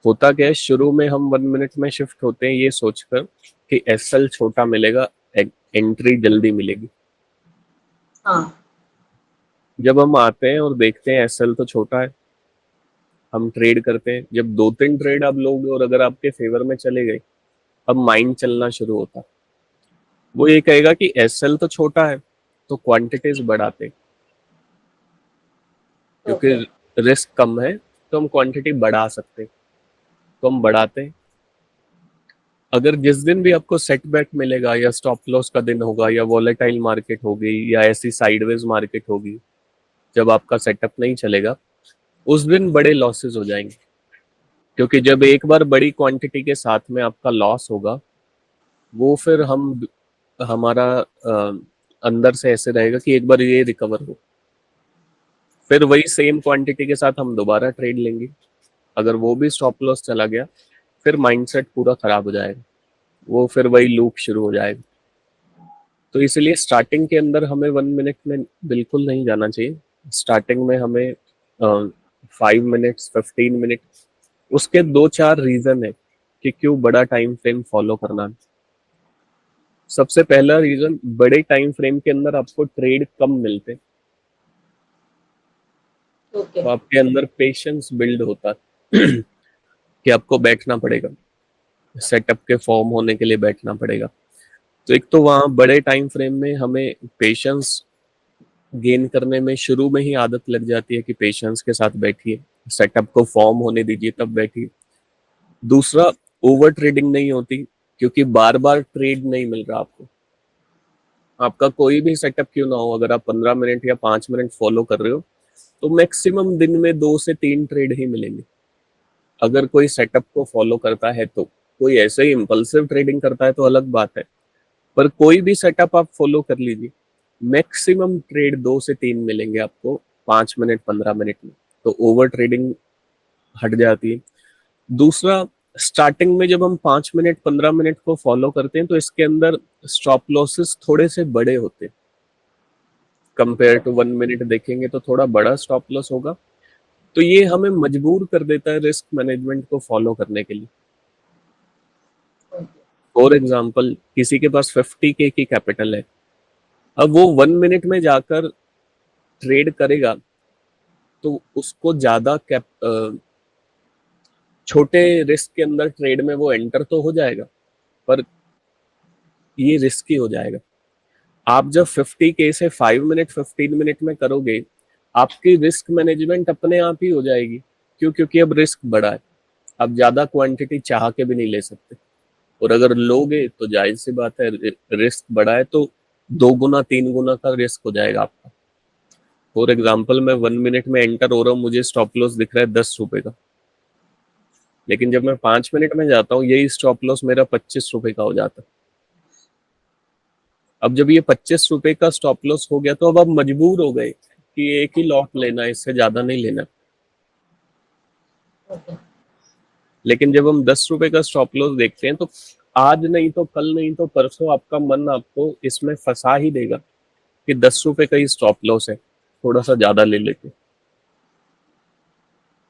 होता क्या है, शुरू में हम 1 मिनट में शिफ्ट होते हैं ये सोचकर कि एसएल छोटा मिलेगा, एंट्री जल्दी मिलेगी। हाँ। जब हम आते हैं और देखते हैं एसएल तो छोटा है, हम ट्रेड करते हैं। जब 2-3 ट्रेड आप लोगे और अगर आपके फेवर में चले गए, अब माइंड चलना शुरू होता। वो ये कहेगा कि एसएल तो छोटा है, तो क्वांटिटीज बढ़ाते हैं, क्योंकि ओके। रिस्क कम है तो हम क्वांटिटी बढ़ा सकते हैं, तो हम बढ़ाते हैं। अगर जिस दिन भी आपको सेटबैक मिलेगा, या स्टॉप लॉस का दिन होगा, या वॉलेटाइल मार्केट होगी, या ऐसी साइडवेज मार्केट होगी जब आपका सेटअप नहीं चलेगा, उस दिन बड़े लॉसेस हो जाएंगे। क्योंकि जब एक बार बड़ी क्वांटिटी के साथ में आपका लॉस होगा, वो फिर हमारा अंदर से ऐसे रहेगा कि एक बार ये रिकवर हो, फिर वही सेम क्वांटिटी के साथ हम दोबारा ट्रेड लेंगे। अगर वो भी स्टॉप लॉस चला गया, फिर माइंडसेट पूरा खराब हो जाएगा, वो फिर वही लूप शुरू हो जाएगा। तो इसलिए स्टार्टिंग के अंदर हमें 1 मिनट में बिल्कुल नहीं जाना चाहिए। स्टार्टिंग में हमें 5 मिनट्स, 15 मिनट, उसके 2-4 रीजन है कि क्यों बड़ा टाइम फ्रेम फॉलो करना। सबसे पहला रीजन, बड़े टाइम फ्रेम के अंदर आपको ट्रेड कम मिलते, ओके। तो आपके अंदर पेशेंस बिल्ड होता है कि आपको बैठना पड़ेगा, सेटअप के फॉर्म होने के लिए बैठना पड़ेगा। तो एक तो वहाँ बड़े टाइम फ्रेम में हमें पेशेंस गेन करने में शुरू में ही आदत लग जाती है कि पेशेंस के साथ बैठिए, सेटअप को फॉर्म होने दीजिए तब बैठिए। दूसरा, ओवर ट्रेडिंग नहीं होती, क्योंकि बार बार ट्रेड नहीं मिल रहा आपको। आपका कोई भी सेटअप क्यों ना हो, अगर आप 15 मिनट या 5 मिनट फॉलो कर रहे हो, तो मैक्सिमम दिन में 2 से 3 ट्रेड ही मिलेंगे, अगर कोई सेटअप को फॉलो करता है तो। कोई ऐसे ही इम्पल्सिव ट्रेडिंग करता है तो अलग बात है, पर कोई भी सेटअप आप फॉलो कर लीजिए, मैक्सिमम ट्रेड 2 से 3 मिलेंगे आपको 5 मिनट, 15 मिनट में। तो ओवर ट्रेडिंग हट जाती है। दूसरा, स्टार्टिंग में जब हम 5 मिनट, 15 मिनट को फॉलो करते हैं, तो इसके अंदर स्टॉप लॉसेस थोड़े से बड़े होते हैं। कंपेयर टू 1 मिनट देखेंगे तो थोड़ा बड़ा स्टॉप लॉस होगा। तो ये हमें मजबूर कर देता है रिस्क मैनेजमेंट को फॉलो करने के लिए। फॉर एग्जाम्पल, किसी के पास 50K की कैपिटल है, अब वो 1 मिनट में जाकर ट्रेड करेगा, तो उसको ज्यादा छोटे रिस्क के अंदर ट्रेड में वो एंटर तो हो जाएगा, पर ये रिस्की हो जाएगा। आप जब 50K से 5 मिनट, 15 मिनट में करोगे, आपकी रिस्क मैनेजमेंट अपने आप ही हो जाएगी। क्यों? क्योंकि अब रिस्क बढ़ा है, आप ज्यादा क्वांटिटी चाह के भी नहीं ले सकते, और अगर लोगे तो जाहिर सी बात है, रिस्क बढ़ा है तो 2 गुना, 3 गुना का रिस्क हो जाएगा आपका। फॉर एग्जाम्पल, मैं 1 मिनट में एंटर हो रहा हूँ, मुझे स्टॉप लॉस दिख रहा है 10 रुपए का, लेकिन जब मैं 5 मिनट में जाता हूँ, यही स्टॉप लॉस मेरा 25 रुपए का हो जाता है। अब जब ये 25 रुपए का स्टॉप लॉस हो गया, तो अब आप मजबूर हो गए कि एक ही लॉट लेना है, इससे ज्यादा नहीं लेना। ओके। लेकिन जब हम 10 रुपए का स्टॉप लॉस देखते हैं, तो आज नहीं तो कल, नहीं तो परसों, आपका मन आपको इसमें फंसा ही देगा कि 10 रुपए का ही स्टॉप लॉस है, थोड़ा सा ज्यादा ले लेते।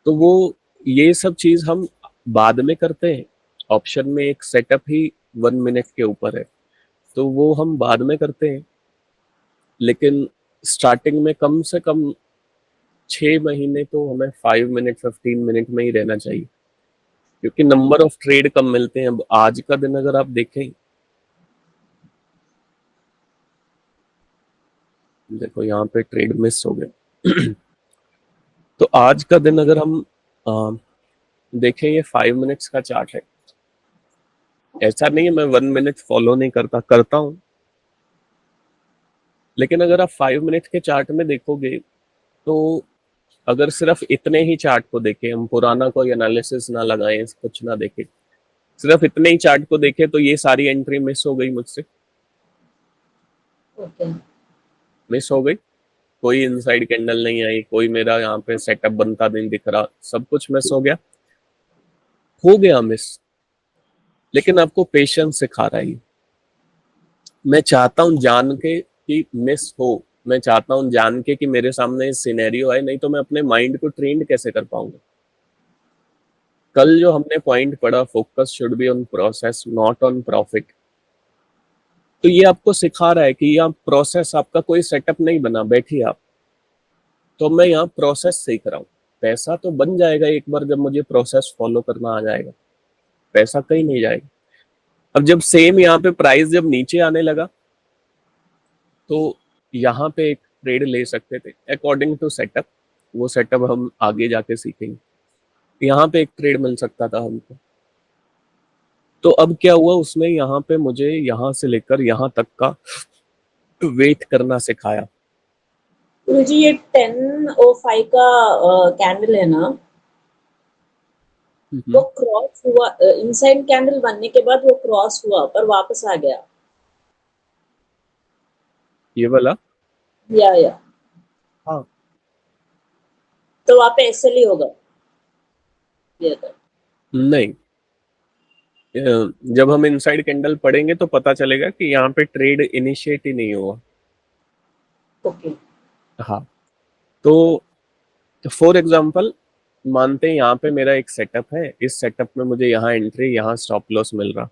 तो वो ये सब चीज हम बाद में करते हैं। ऑप्शन में एक सेटअप ही 1 मिनट के ऊपर है, तो वो हम बाद में करते हैं। लेकिन स्टार्टिंग में कम से कम 6 महीने तो हमें 5 मिनट, 15 मिनट में ही रहना चाहिए, क्योंकि नंबर ऑफ ट्रेड कम मिलते हैं। अब आज का दिन अगर आप देखें, देखो यहाँ पे ट्रेड मिस हो गया तो आज का दिन अगर हम देखें, ये 5 मिनट्स का चार्ट है। ऐसा नहीं है मैं 1 मिनट फॉलो नहीं करता, करता हूँ, लेकिन अगर आप 5 मिनट के चार्ट में देखोगे, तो अगर सिर्फ इतने ही चार्ट को देखें, हम पुराना कोई एनालिसिस ना लगाएं, कुछ ना देखें, सिर्फ इतने ही चार्ट को देखें, तो ये सारी एंट्री मिस हो गई मुझसे, ओके। मिस हो गई। कोई इनसाइड कैंडल नहीं आई, कोई मेरा यहाँ पे सेटअप बनता नहीं दिख रहा, सब कुछ मिस हो गया मिस। लेकिन आपको पेशेंस सिखा रहा है ये। मैं चाहता हूं जान के कि मिस हो, मैं चाहता हूं जान के कि मेरे सामने सिनेरियो है, नहीं तो मैं अपने माइंड को ट्रेंड कैसे कर पाऊंगा। कल जो हमने पॉइंट पढ़ा, focus should be on process not on profit, तो ये आपको सिखा रहा है कि यहाँ प्रोसेस, आपका कोई सेटअप नहीं बना, बैठिए आप, तो मैं यहाँ प्रोसेस सीख रहा हूँ। पैसा तो बन जाएगा एक बार जब मुझे प्रोसेस फॉलो करना आ जाएगा, पैसा कहीं नहीं जाएगा। अब जब सेम यहाँ पे प्राइस जब नीचे आने लगा, तो यहाँ पे एक ट्रेड ले सकते थे अकॉर्डिंग टू सेटअप, वो सेटअप हम आगे जाके सीखेंगे। यहाँ पे एक ट्रेड मिल सकता था हमको। तो अब क्या हुआ, उसने यहाँ पे मुझे यहाँ से लेकर यहाँ तक का वेट करना सिखाया। गुरुजी ये 10:05 का कैंडल है ना, वो क्रॉस हुआ, इनसाइड कैंडल बनने के बाद वो क्रॉस हुआ पर वापस आ गया। ये वाला, या हाँ, तो वहां पे एसएल ही होगा ये तो। नहीं, जब हम इनसाइड कैंडल पढ़ेंगे तो पता चलेगा कि यहाँ पे ट्रेड इनिशिएट ही नहीं हुआ। ओके। हाँ, तो फॉर एग्जांपल मानते हैं यहाँ पे मेरा एक सेटअप है, इस सेटअप में मुझे यहाँ एंट्री, यहाँ स्टॉप लॉस मिल रहा।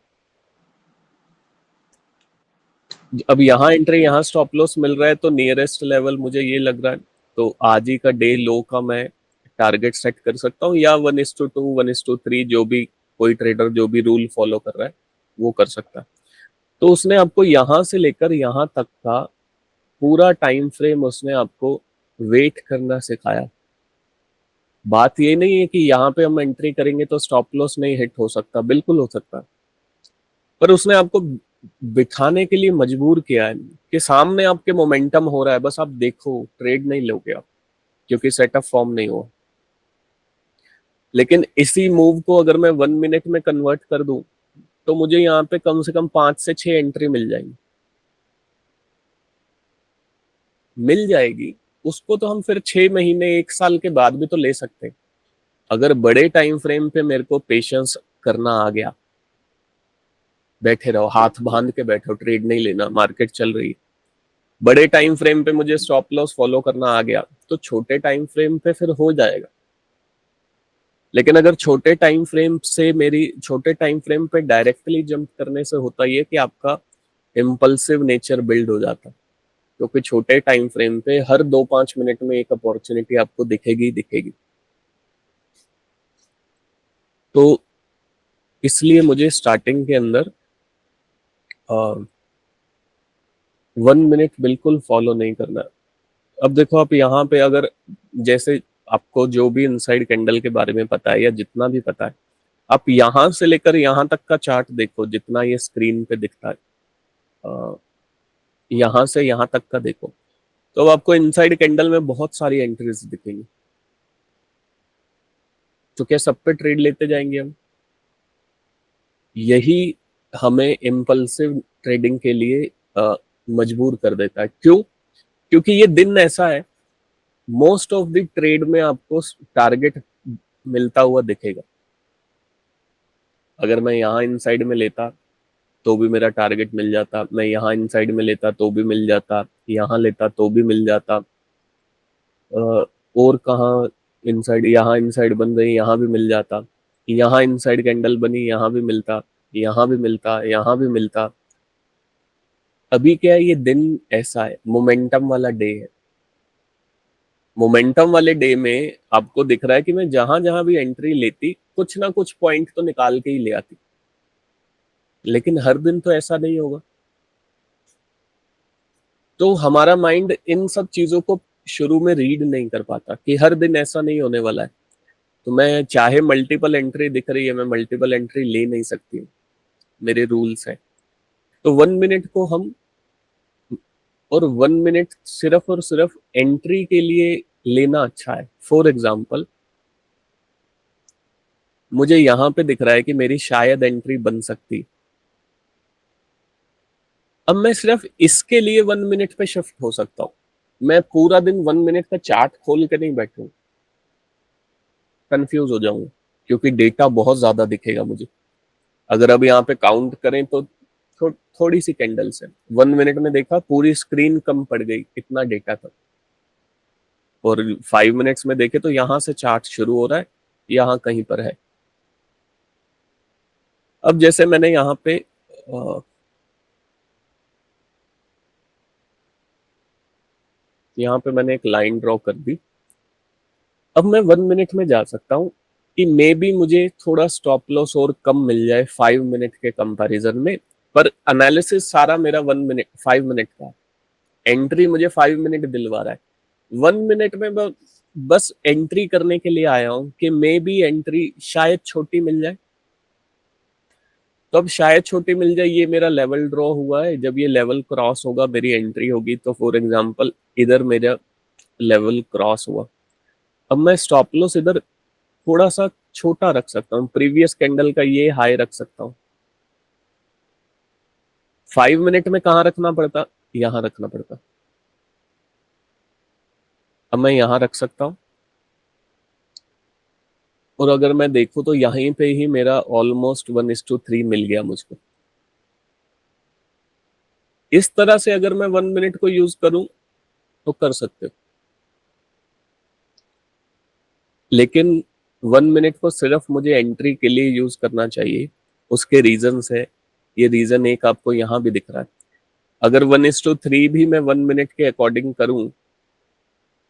अब यहाँ एंट्री, यहाँ स्टॉप लॉस मिल रहा है, तो नियरेस्ट लेवल मुझे ये लग रहा है, तो आज ही का डे लो का मैं टारगेट सेट कर सकता हूँ, या 1:2 1:3, जो भी कोई ट्रेडर जो भी रूल फॉलो कर रहा है वो कर सकता है। तो उसने आपको यहाँ से लेकर यहाँ तक का पूरा टाइम फ्रेम उसने आपको वेट करना सिखाया। बात ये नहीं है कि यहाँ पे हम एंट्री करेंगे तो स्टॉप लॉस नहीं हिट हो सकता, बिल्कुल हो सकता है, पर उसने आपको बिठाने के लिए मजबूर किया है कि सामने आपके मोमेंटम हो रहा है, बस आप देखो, ट्रेड नहीं लोगे आप, क्योंकि सेटअप फॉर्म नहीं हुआ। लेकिन इसी मूव को अगर मैं 1 मिनट में कन्वर्ट कर दूं, तो मुझे यहाँ पे कम से कम 5 से 6 एंट्री मिल जाएंगी, मिल जाएगी। उसको तो हम फिर 6 महीने 1 साल के बाद भी तो ले सकते हैं, अगर बड़े टाइम फ्रेम पे मेरे को पेशेंस करना आ गया। बैठे रहो, हाथ बांध के बैठो, ट्रेड नहीं लेना, मार्केट चल रही है। बड़े टाइम फ्रेम पे मुझे स्टॉप लॉस फॉलो करना आ गया, तो छोटे टाइम फ्रेम पे फिर हो जाएगा। लेकिन अगर छोटे टाइम फ्रेम पे डायरेक्टली जंप करने से होता ये कि आपका इम्पल्सिव नेचर बिल्ड हो जाता, क्योंकि छोटे टाइम फ्रेम पे हर 2-5 मिनट में एक अपॉर्चुनिटी आपको दिखेगी दिखेगी। तो इसलिए मुझे स्टार्टिंग के अंदर 1 मिनट बिल्कुल फॉलो नहीं करना। अब देखो, आप यहाँ पे अगर, जैसे आपको जो भी इनसाइड कैंडल के बारे में पता है या जितना भी पता है, आप यहाँ से लेकर यहाँ तक का चार्ट देखो, जितना ये स्क्रीन पे दिखता है, यहाँ से यहाँ तक का देखो, तो अब आपको इनसाइड कैंडल में बहुत सारी एंट्रीज दिखेंगी। तो क्या सब पे ट्रेड लेते जाएंगे हम? यही हमें इम्पल्सिव ट्रेडिंग के लिए मजबूर कर देता है। क्यों? क्योंकि ये दिन ऐसा है, मोस्ट ऑफ द ट्रेड में आपको टारगेट मिलता हुआ दिखेगा। अगर मैं यहाँ इनसाइड में लेता तो भी मेरा टारगेट मिल जाता, मैं यहाँ इनसाइड में लेता तो भी मिल जाता, यहाँ लेता तो भी मिल जाता, और कहाँ इनसाइड, यहाँ इनसाइड बन रही, यहाँ भी मिल जाता, यहाँ इनसाइड कैंडल बनी, यहाँ भी मिलता, यहाँ भी मिलता, यहाँ भी मिलता। अभी क्या है, ये दिन ऐसा है, मोमेंटम वाला डे है। मोमेंटम वाले डे में आपको दिख रहा है कि मैं जहां जहां भी एंट्री लेती, कुछ ना कुछ पॉइंट तो निकाल के ही ले आती। लेकिन हर दिन तो ऐसा नहीं होगा। तो हमारा माइंड इन सब चीजों को शुरू में रीड नहीं कर पाता कि हर दिन ऐसा नहीं होने वाला है। तो मैं चाहे मल्टीपल एंट्री दिख रही है, मैं मल्टीपल एंट्री ले नहीं सकती, मेरे रूल्स हैं। तो 1 मिनट को हम, और 1 मिनट सिर्फ और सिर्फ एंट्री के लिए लेना अच्छा है। फॉर एग्जाम्पल, मुझे यहाँ पे दिख रहा है कि मेरी शायद एंट्री बन सकती, अब मैं सिर्फ इसके लिए 1 मिनट पे शिफ्ट हो सकता हूँ। मैं पूरा दिन 1 मिनट का चार्ट खोल के नहीं बैठूं, कंफ्यूज हो जाऊंगा, क्योंकि डेटा बहुत ज्यादा दिखेगा मुझे। अगर अब यहाँ पे काउंट करें तो थोड़ी सी कैंडल्स है, 1 मिनट में देखा पूरी स्क्रीन कम पड़ गई, इतना डेटा था। और 5 मिनट्स में देखे तो यहाँ से चार्ट शुरू हो रहा है, यहाँ कहीं पर है। अब जैसे मैंने यहाँ पे मैंने एक लाइन ड्रॉ कर दी। अब मैं 1 मिनट में जा सकता हूँ कि मे बी मुझे थोड़ा स्टॉप लॉस और कम मिल जाए 5 मिनट के कंपैरिजन में, पर एनालिसिस सारा मेरा 5 मिनट का है। एंट्री मुझे 5 मिनट दिलवा रहा है। 1 मिनट में मैं बस एंट्री करने के लिए आया हूँ कि मे बी एंट्री शायद छोटी मिल जाए। तो अब शायद छोटी मिल जाए, ये मेरा लेवल ड्रॉ हुआ है। जब ये लेवल क्रॉस होगा मेरी एंट्री होगी। तो फॉर एग्जांपल इधर मेरा लेवल क्रॉस हुआ। अब मैं स्टॉप लॉस इधर थोड़ा सा छोटा रख सकता हूँ, प्रीवियस कैंडल का ये हाई रख सकता हूँ। 5 मिनट में कहाँ रखना पड़ता, यहाँ रखना पड़ता। अब मैं यहाँ रख सकता हूँ, और अगर मैं देखूं तो यहीं पे ही मेरा ऑलमोस्ट 1:3 मिल गया मुझको। इस तरह से अगर मैं 1 मिनट को यूज करूं तो कर सकते हो, लेकिन 1 मिनट को सिर्फ मुझे एंट्री के लिए यूज करना चाहिए। उसके रीजंस है। ये रीजन एक आपको यहाँ भी दिख रहा है। अगर 1:3 भी मैं 1 मिनट के अकॉर्डिंग करूं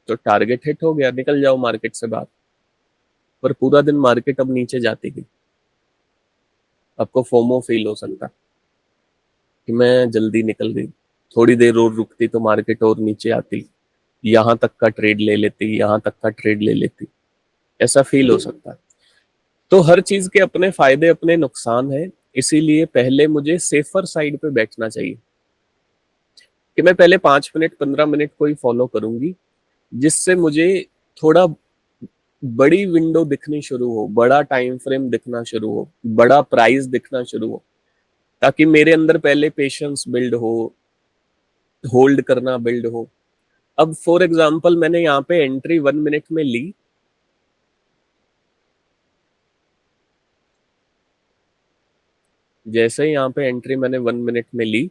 तो टारगेट हिट हो गया, निकल जाओ मार्केट से बाहर। पर पूरा दिन मार्केट अब नीचे जाती गई, आपको फोमो फील हो सकता है कि मैं जल्दी निकल गई। थोड़ी देर और रुकती तो मार्केट और नीचे आती, यहां तक का ट्रेड ले लेती, यहां तक का ट्रेड ले लेती, ऐसा फील हो सकता है। तो हर चीज के अपने फायदे अपने नुकसान है। इसीलिए पहले मुझे सेफर साइड पे बैठना चाहिए कि मैं पहले 5 मिनट 15 मिनट को ही फॉलो करूंगी, जिससे मुझे थोड़ा बड़ी विंडो दिखनी शुरू हो, बड़ा टाइम फ्रेम दिखना शुरू हो, बड़ा प्राइस दिखना शुरू हो, ताकि मेरे अंदर पहले पेशेंस बिल्ड हो, होल्ड करना बिल्ड हो। अब फॉर एग्जांपल मैंने यहाँ पे एंट्री 1 मिनट में ली। जैसे ही यहाँ पे एंट्री मैंने 1 मिनट में ली,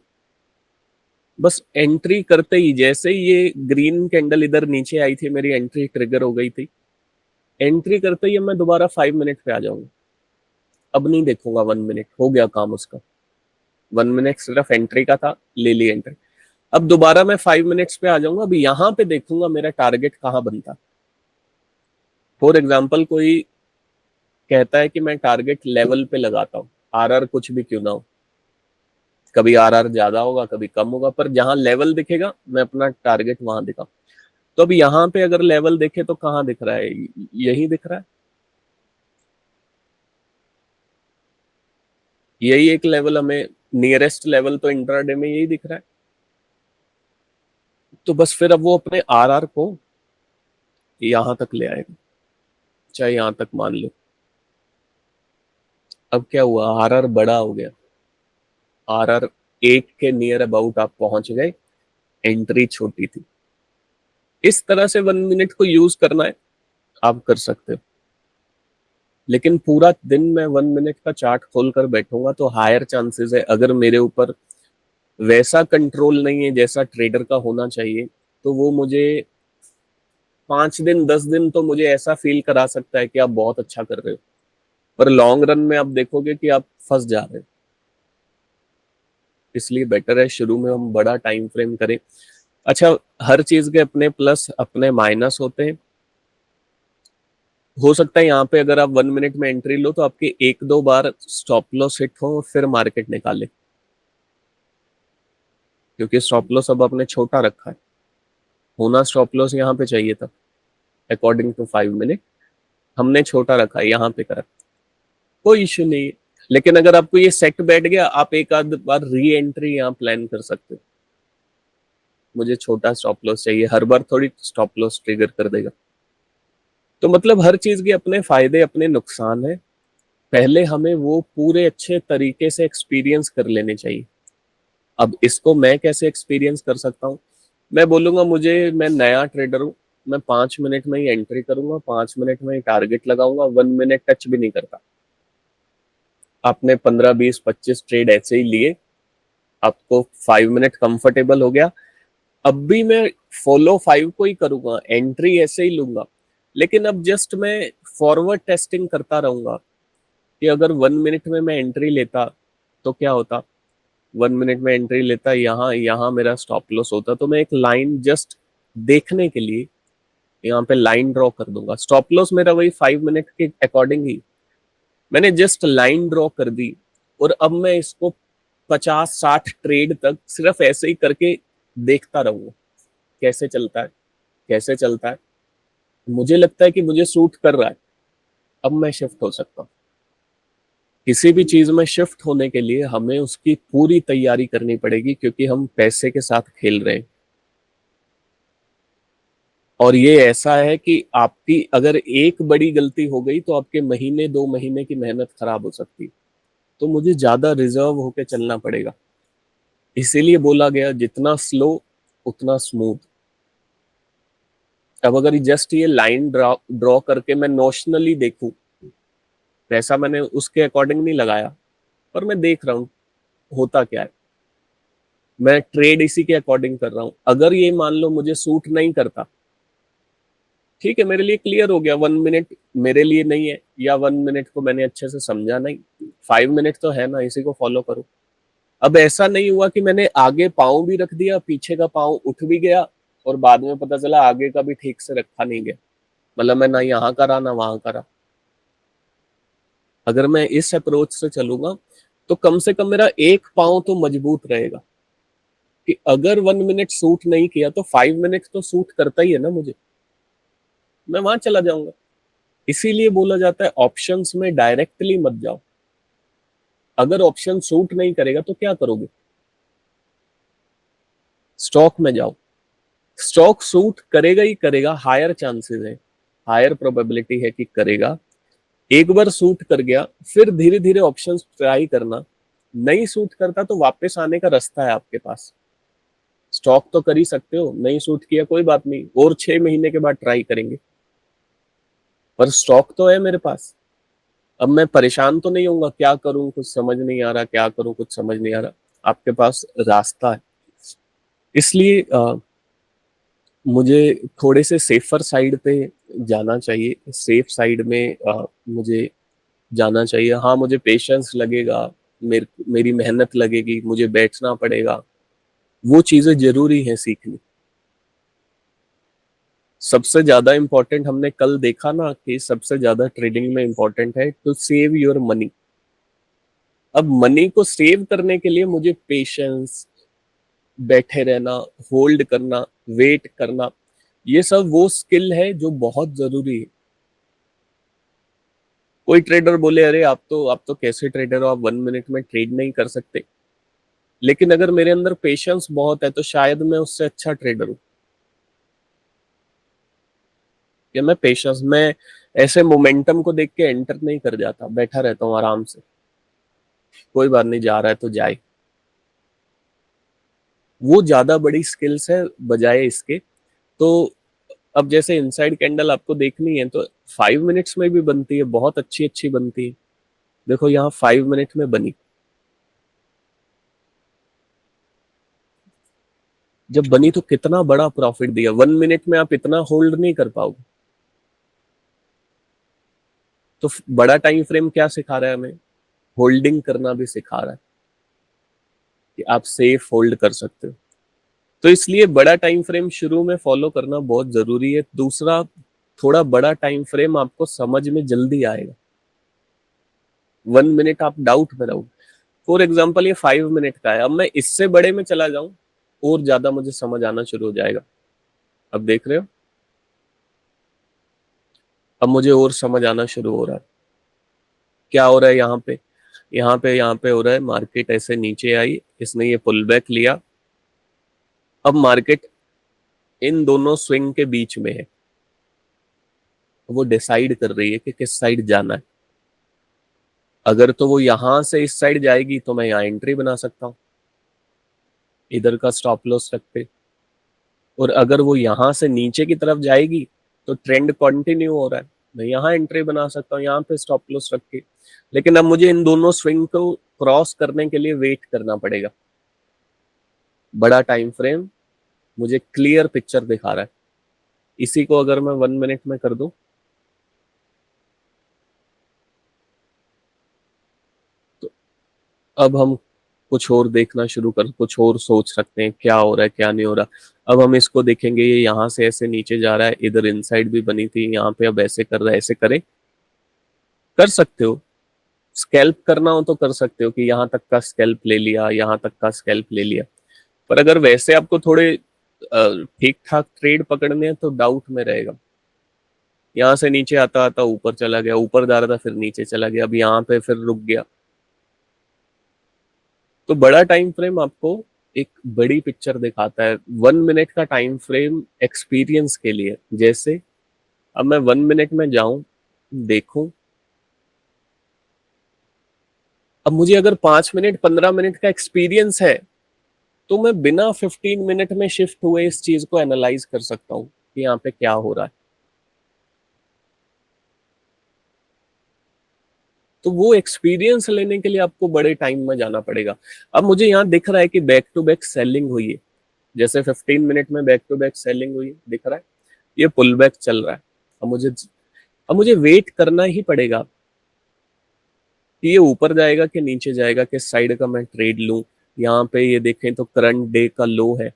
बस एंट्री करते ही जैसे ही ये ग्रीन कैंडल इधर नीचे आई थी, मेरी एंट्री ट्रिगर हो गई थी। एंट्री करते ही अब मैं दोबारा 5 मिनट पे आ जाऊंगा। अब नहीं देखूंगा 1 मिनट, हो गया काम उसका। 1 मिनट सिर्फ एंट्री का था, ले ली एंट्री। अब दोबारा मैं 5 मिनट्स पे आ जाऊंगा। अब यहाँ पे देखूंगा मेरा टारगेट कहाँ बनता। फॉर एग्जाम्पल कोई कहता है कि मैं टारगेट लेवल पे लगाता हूँ, आरआर कुछ भी क्यों ना हो, कभी आरआर ज्यादा होगा कभी कम होगा, पर जहां लेवल दिखेगा मैं अपना टारगेट वहां दिखा। तो अब यहाँ पे अगर लेवल देखे तो कहाँ दिख रहा है, यही दिख रहा है। यही एक लेवल हमें, नियरेस्ट लेवल तो इंट्राडे में यही दिख रहा है। तो बस फिर अब वो अपने आरआर को यहां तक ले आएगा, चाहे यहां तक मान लो। अब क्या हुआ, आरआर बड़ा हो गया। आरआर 1 के नियर अबाउट आप पहुंच गए, एंट्री छोटी थी। इस तरह से 1 मिनट को यूज करना है, आप कर सकते हो। लेकिन पूरा दिन मैं 1 मिनट का चार्ट खोलकर बैठूंगा तो हायर चांसेस है, अगर मेरे ऊपर वैसा कंट्रोल नहीं है जैसा ट्रेडर का होना चाहिए, तो वो मुझे 5 दिन 10 दिन तो मुझे ऐसा फील करा सकता है कि आप बहुत अच्छा कर रहे हो, पर लॉन्ग रन में आप देखोगे कि आप फंस जा रहे हो। इसलिए बेटर है शुरू में हम बड़ा टाइम फ्रेम करें। अच्छा, हर चीज के अपने प्लस अपने माइनस होते हैं। हो सकता है यहाँ पे अगर आप 1 मिनट में एंट्री लो तो आपके 1-2 बार स्टॉप लॉस हिट हो और फिर मार्केट निकाले, क्योंकि स्टॉप लॉस अब आपने छोटा रखा है। होना स्टॉप लॉस यहाँ पे चाहिए था अकॉर्डिंग टू 5 मिनट, हमने छोटा रखा है, यहाँ पे करा, कोई इश्यू नहीं है। लेकिन अगर आपको ये सेट बैठ गया, आप एक आध बार री एंट्री यहाँ प्लान कर सकते हो। मुझे छोटा स्टॉप लॉस चाहिए, हर बार थोड़ी स्टॉप लॉस ट्रिगर कर देगा। तो मतलब हर चीज के अपने फायदे अपने नुकसान है। पहले हमें वो पूरे अच्छे तरीके से एक्सपीरियंस कर लेने चाहिए। अब इसको मैं कैसे एक्सपीरियंस कर सकता हूँ, मैं बोलूंगा मैं नया ट्रेडर हूँ, मैं 5 मिनट में ही एंट्री करूंगा, 5 मिनट में ही टारगेट लगाऊंगा, 1 मिनट टच भी नहीं करता। आपने 15 20 25 ट्रेड ऐसे ही लिए, आपको 5 मिनट कंफर्टेबल हो गया। अब भी मैं फॉलो 5 को ही करूंगा, एंट्री ऐसे ही लूंगा, लेकिन अब जस्ट मैं फॉरवर्ड टेस्टिंग करता रहूंगा कि अगर 1 मिनट में मैं एंट्री लेता तो क्या होता, 1 मिनट में एंट्री लेता, यहाँ यहाँ मेरा स्टॉप लॉस होता, तो मैं एक लाइन जस्ट देखने के लिए यहाँ पे लाइन ड्रॉ कर दूंगा। स्टॉप लॉस मेरा वही 5 मिनट के अकॉर्डिंग ही, मैंने जस्ट लाइन ड्रॉ कर दी, और अब मैं इसको 50-60 ट्रेड तक सिर्फ ऐसे ही करके देखता रहूंगा कैसे चलता है, कैसे चलता है। मुझे लगता है कि मुझे सूट कर रहा है, अब मैं शिफ्ट हो सकता हूँ। किसी भी चीज में शिफ्ट होने के लिए हमें उसकी पूरी तैयारी करनी पड़ेगी, क्योंकि हम पैसे के साथ खेल रहे हैं। और ये ऐसा है कि आपकी अगर एक बड़ी गलती हो गई तो आपके महीने 2 महीने की मेहनत खराब हो सकती है। तो मुझे ज्यादा रिजर्व होके चलना पड़ेगा। इसीलिए बोला गया जितना स्लो उतना स्मूथ। अब अगर जस्ट ये लाइन ड्रॉ ड्रॉ करके मैं नोशनली देखूं, पैसा मैंने उसके अकॉर्डिंग नहीं लगाया, पर मैं देख रहा हूं होता क्या है, मैं ट्रेड इसी के अकॉर्डिंग कर रहा हूं। अगर ये मान लो मुझे सूट नहीं करता, ठीक है, मेरे लिए क्लियर हो गया 1 मिनट मेरे लिए नहीं है, या 1 मिनट को मैंने अच्छे से समझा नहीं, 5 मिनट तो है ना, इसी को फॉलो करो। अब ऐसा नहीं हुआ कि मैंने आगे पाँव भी रख दिया, पीछे का पाँव उठ भी गया, और बाद में पता चला आगे का भी ठीक से रखा नहीं गया, मतलब मैं ना यहाँ का रहा ना वहां का रहा। अगर मैं इस अप्रोच से चलूंगा तो कम से कम मेरा एक पाँव तो मजबूत रहेगा, कि अगर 1 मिनट सूट नहीं किया तो 5 मिनट तो सूट करता ही है ना मुझे, मैं वहां चला जाऊंगा। इसीलिए बोला जाता है ऑप्शंस में डायरेक्टली मत जाओ। अगर ऑप्शन सूट नहीं करेगा तो क्या करोगे, स्टॉक में जाओ। स्टॉक सूट करेगा ही करेगा, हायर चांसेस है, हायर प्रोबेबिलिटी है कि करेगा। एक बार सूट कर गया फिर धीरे धीरे ऑप्शंस ट्राई करना, नहीं सूट करता तो वापस आने का रास्ता है आपके पास। स्टॉक तो कर ही सकते हो, नहीं सूट किया कोई बात नहीं, और 6 महीने के बाद ट्राई करेंगे, पर स्टॉक तो है मेरे पास। अब मैं परेशान तो नहीं होऊंगा, क्या करूं कुछ समझ नहीं आ रहा, क्या करूं कुछ समझ नहीं आ रहा, आपके पास रास्ता है। इसलिए मुझे थोड़े से सेफर साइड पे जाना चाहिए, सेफ साइड में मुझे जाना चाहिए। हाँ, मुझे पेशेंस लगेगा, मेरी मेहनत लगेगी, मुझे बैठना पड़ेगा, वो चीजें जरूरी है सीखनी। सबसे ज्यादा इंपॉर्टेंट हमने कल देखा ना कि सबसे ज्यादा ट्रेडिंग में इंपॉर्टेंट है टू सेव योर मनी। अब मनी को सेव करने के लिए मुझे पेशेंस, बैठे रहना, होल्ड करना, वेट करना, ये सब वो स्किल है जो बहुत जरूरी है। कोई ट्रेडर बोले अरे आप तो कैसे ट्रेडर हो, आप 1 मिनट में ट्रेड नहीं कर सकते। लेकिन अगर मेरे अंदर पेशेंस बहुत है तो शायद मैं उससे अच्छा ट्रेडर हूँ। कि मैं पेशेंस में ऐसे मोमेंटम को देख के एंटर नहीं कर जाता, बैठा रहता हूँ आराम से, कोई बात नहीं जा रहा है तो जाए। वो ज्यादा बड़ी स्किल्स है बजाय इसके। तो अब जैसे इनसाइड कैंडल आपको देखनी है तो 5 मिनट्स में भी बनती है, बहुत अच्छी अच्छी बनती है। देखो यहाँ 5 मिनट में बनी, जब बनी तो कितना बड़ा प्रॉफिट दिया। 1 मिनट में आप इतना होल्ड नहीं कर पाओगे। तो बड़ा टाइम फ्रेम क्या सिखा रहा है हमें, होल्डिंग करना भी सिखा रहा है, कि आप सेफ होल्ड कर सकते हो। तो इसलिए बड़ा टाइम फ्रेम शुरू में फॉलो करना बहुत जरूरी है। दूसरा, थोड़ा बड़ा टाइम फ्रेम आपको समझ में जल्दी आएगा। 1 मिनट आप डाउट में रहोगे, फॉर एग्जाम्पल ये 5 मिनट का है, अब मैं इससे बड़े में चला जाऊं और ज्यादा मुझे समझ आना शुरू हो जाएगा। अब देख रहे हो, अब मुझे और समझ आना शुरू हो रहा है क्या हो रहा है यहाँ पे। यहाँ पे हो रहा है, मार्केट ऐसे नीचे आई, इसने ये पुल बैक लिया, अब मार्केट इन दोनों स्विंग के बीच में है, वो डिसाइड कर रही है कि किस साइड जाना है। अगर तो वो यहां से इस साइड जाएगी तो मैं यहाँ एंट्री बना सकता हूँ, इधर का स्टॉप लॉस रख के। और अगर वो यहां से नीचे की तरफ जाएगी तो ट्रेंड कंटिन्यू हो रहा है, मैं यहाँ एंट्री बना सकता हूँ, यहाँ पे स्टॉप लॉस रख के। लेकिन अब मुझे इन दोनों स्विंग को क्रॉस करने के लिए वेट करना पड़ेगा। बड़ा टाइम फ्रेम मुझे क्लियर पिक्चर दिखा रहा है। इसी को अगर मैं 1 मिनट में कर दूं, अब हम कुछ और देखना शुरू कर, कुछ और सोच सकते हैं क्या हो रहा है क्या नहीं हो रहा। अब हम इसको देखेंगे, ये यहाँ से ऐसे नीचे जा रहा है, इधर इनसाइड भी बनी थी, यहाँ पे अब ऐसे कर रहा है, ऐसे करे, कर सकते हो। स्कैल्प करना हो तो कर सकते हो कि यहाँ तक का स्कैल्प ले लिया, यहाँ तक का स्कैल्प ले लिया। पर अगर वैसे आपको थोड़े ठीक ठाक ट्रेड पकड़ने हैं तो डाउट में रहेगा। यहाँ से नीचे आता आता ऊपर चला गया, ऊपर जा रहा था फिर नीचे चला गया, अब यहाँ पे फिर रुक गया। तो बड़ा टाइम फ्रेम आपको एक बड़ी पिक्चर दिखाता है। 1 मिनट का टाइम फ्रेम एक्सपीरियंस के लिए, जैसे अब मैं 1 मिनट में जाऊं, देखूं, अब मुझे अगर 5 मिनट 15 मिनट का एक्सपीरियंस है तो मैं बिना 15 मिनट में शिफ्ट हुए इस चीज को एनालाइज कर सकता हूँ कि यहाँ पे क्या हो रहा है। तो वो एक्सपीरियंस लेने के लिए आपको बड़े टाइम में जाना पड़ेगा। अब मुझे यहाँ दिख रहा है कि बैक टू बैक सेलिंग हुई है, जैसे 15 मिनट में बैक टू बैक सेलिंग हुई है, दिख रहा है, ये पुल बैक चल रहा है। अब मुझे अब मुझे वेट करना ही पड़ेगा कि ये ऊपर जाएगा कि नीचे जाएगा, किस साइड का मैं ट्रेड लूं। यहाँ पे ये देखें तो करंट डे का लो है,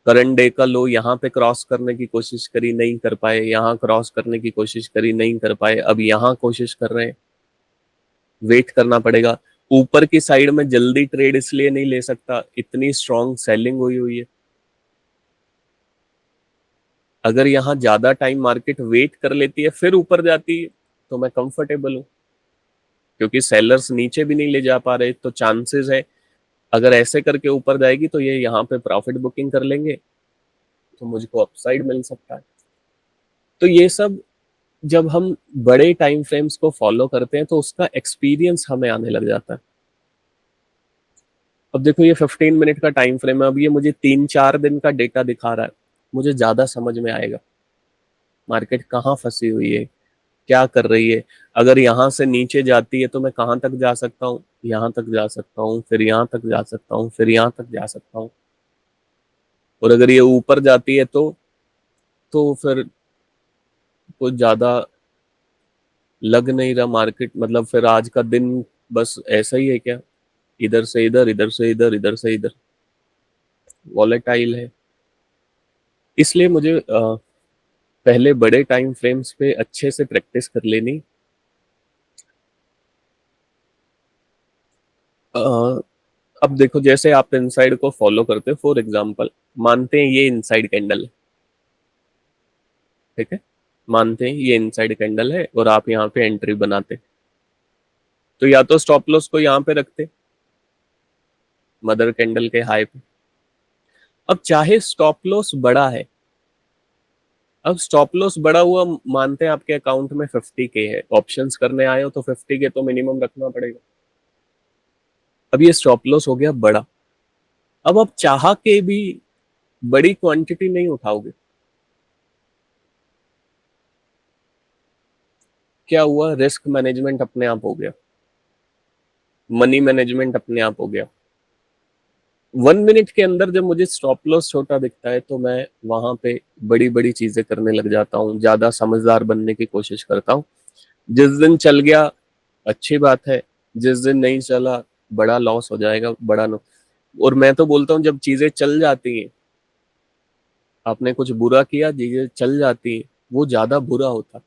करंट डे का लो यहाँ पे क्रॉस करने की कोशिश करी, नहीं कर पाए, यहाँ क्रॉस करने की कोशिश करी, नहीं कर पाए, अब यहाँ कोशिश कर रहे हैं। वेट करना पड़ेगा। ऊपर की साइड में जल्दी ट्रेड इसलिए नहीं ले सकता, इतनी स्ट्रॉन्ग सेलिंग हुई हुई है। अगर यहाँ ज्यादा टाइम मार्केट वेट कर लेती है फिर ऊपर जाती है तो मैं कंफर्टेबल हूँ, क्योंकि सेलर्स नीचे भी नहीं ले जा पा रहे, तो चांसेस है अगर ऐसे करके ऊपर जाएगी तो ये यहाँ पे प्रॉफिट बुकिंग कर लेंगे, तो मुझको अपसाइड मिल सकता है। तो ये सब जब हम बड़े टाइम फ्रेम्स को फॉलो करते हैं तो उसका एक्सपीरियंस हमें आने लग जाता है। अब देखो ये 15 मिनट का टाइम फ्रेम है, अब ये मुझे 3-4 दिन का डेटा दिखा रहा है, मुझे ज्यादा समझ में आएगा मार्केट कहाँ फंसी हुई है, क्या कर रही है। अगर यहाँ से नीचे जाती है तो मैं कहाँ तक जा सकता हूँ, यहाँ तक जा सकता हूँ, फिर यहाँ तक जा सकता हूँ, फिर यहाँ तक जा सकता हूँ। और अगर ये ऊपर जाती है तो फिर कुछ ज्यादा लग नहीं रहा मार्केट, मतलब फिर आज का दिन बस ऐसा ही है क्या, इधर से इधर, इधर से इधर, इधर से इधर, वॉलेटाइल है। इसलिए मुझे पहले बड़े टाइम फ्रेम्स पे अच्छे से प्रैक्टिस कर लेनी। अ, अब देखो जैसे आप इनसाइड को फॉलो करते हो, फॉर एग्जांपल मानते हैं ये इनसाइड कैंडल है, ठीक है, मानते हैं ये इनसाइड कैंडल है और आप यहाँ पे एंट्री बनाते, तो या तो स्टॉप लॉस को यहाँ पे रखते मदर कैंडल के हाई पे। अब चाहे स्टॉप लॉस बड़ा है, अब स्टॉप लॉस बड़ा हुआ, मानते हैं आपके अकाउंट में 50K है, ऑप्शंस करने आए हो तो 50K तो मिनिमम रखना पड़ेगा। अब ये स्टॉप लॉस हो गया बड़ा, अब आप चाह के भी बड़ी क्वांटिटी नहीं उठाओगे। क्या हुआ, रिस्क मैनेजमेंट अपने आप हो गया, मनी मैनेजमेंट अपने आप हो गया। 1 मिनट के अंदर जब मुझे स्टॉप लॉस छोटा दिखता है तो मैं वहां पे बड़ी बड़ी चीजें करने लग जाता हूँ, ज्यादा समझदार बनने की कोशिश करता हूँ। जिस दिन चल गया अच्छी बात है, जिस दिन नहीं चला बड़ा लॉस हो जाएगा, बड़ा नो। और मैं तो बोलता हूँ जब चीजें चल जाती हैं, आपने कुछ बुरा किया, चीजें चल जाती हैं, वो ज्यादा बुरा होता।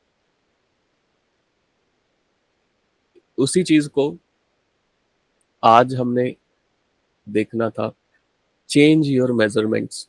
उसी चीज को आज हमने देखना था, चेंज योर मेजरमेंट्स।